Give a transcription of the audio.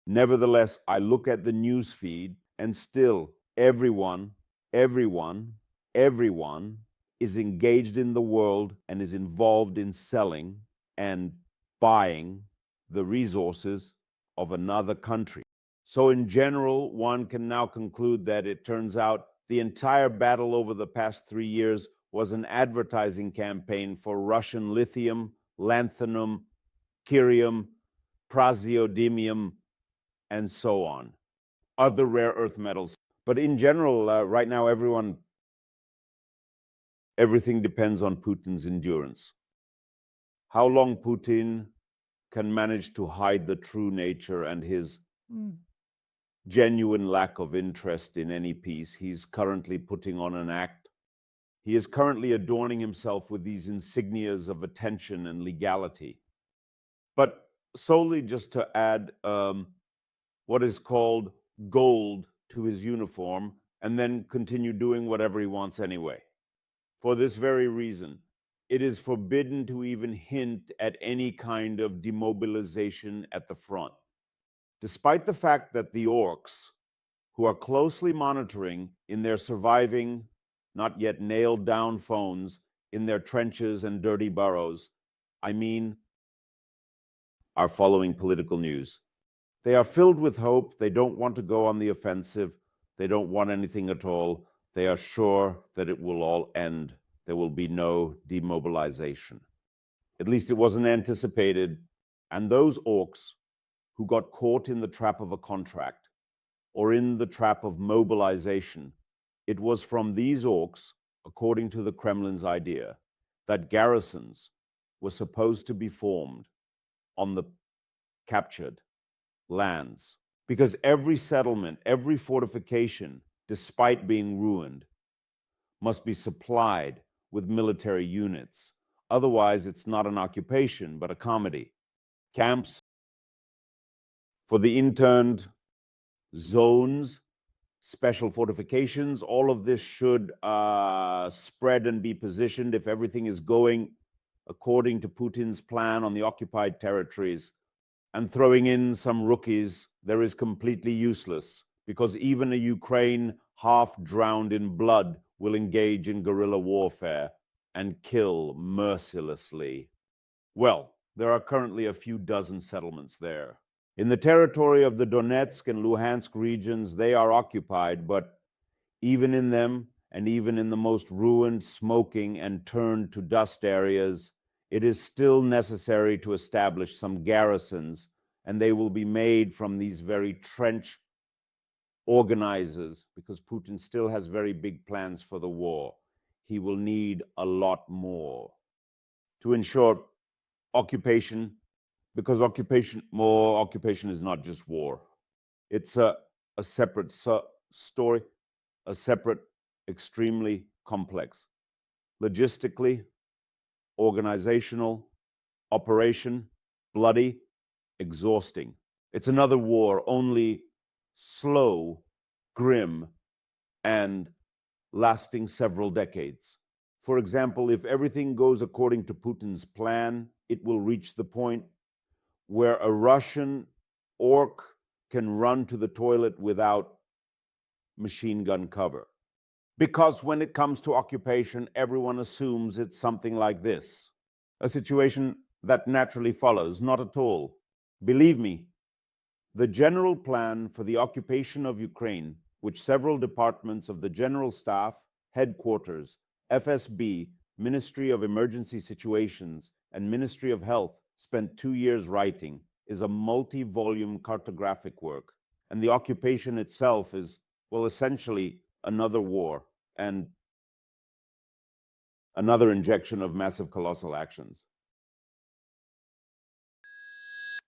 Nevertheless, I look at the news feed and still everyone is engaged in the world and is involved in selling and buying the resources of another country. So in general, one can now conclude that it turns out the entire battle over the past 3 years was an advertising campaign for Russian lithium, lanthanum, cerium, praseodymium, and so on, other rare earth metals. But in general, right now, everything depends on Putin's endurance. How long Putin can manage to hide the true nature and his genuine lack of interest in any peace. He's currently putting on an act. He is currently adorning himself with these insignias of attention and legality. But solely just to add what is called gold to his uniform and then continue doing whatever he wants anyway. For this very reason, it is forbidden to even hint at any kind of demobilization at the front. Despite the fact that the orcs, who are closely monitoring in their surviving, not yet nailed down phones in their trenches and dirty burrows, are following political news. They are filled with hope. They don't want to go on the offensive. They don't want anything at all. They are sure that it will all end. There will be no demobilization. At least it wasn't anticipated. And those orcs who got caught in the trap of a contract or in the trap of mobilization, it was from these orcs, according to the Kremlin's idea, that garrisons were supposed to be formed on the captured lands. Because every settlement, every fortification, despite being ruined, must be supplied with military units. Otherwise, it's not an occupation, but a comedy. Camps for the interned, zones, special fortifications, all of this should spread and be positioned if everything is going according to Putin's plan on the occupied territories. And throwing in some rookies there is completely useless, because even a Ukraine half drowned in blood will engage in guerrilla warfare and kill mercilessly. Well, there are currently a few dozen settlements there. In the territory of the Donetsk and Luhansk regions, they are occupied, but even in them, and even in the most ruined, smoking, and turned to dust areas, it is still necessary to establish some garrisons, and they will be made from these very trench organizers, because Putin still has very big plans for the war. He will need a lot more to ensure occupation, because occupation is not just war. It's a separate story, a separate, extremely complex, logistically, organizational, operation, bloody, exhausting. It's another war, only slow, grim, and lasting several decades. For example, if everything goes according to Putin's plan, it will reach the point where a Russian orc can run to the toilet without machine gun cover. Because when it comes to occupation, everyone assumes it's something like this, a situation that naturally follows. Not at all. Believe me, the general plan for the occupation of Ukraine, which several departments of the General Staff, Headquarters, FSB, Ministry of Emergency Situations, and Ministry of Health spent 2 years writing, is a multi-volume cartographic work. And the occupation itself is, well, essentially another war and another injection of massive colossal actions.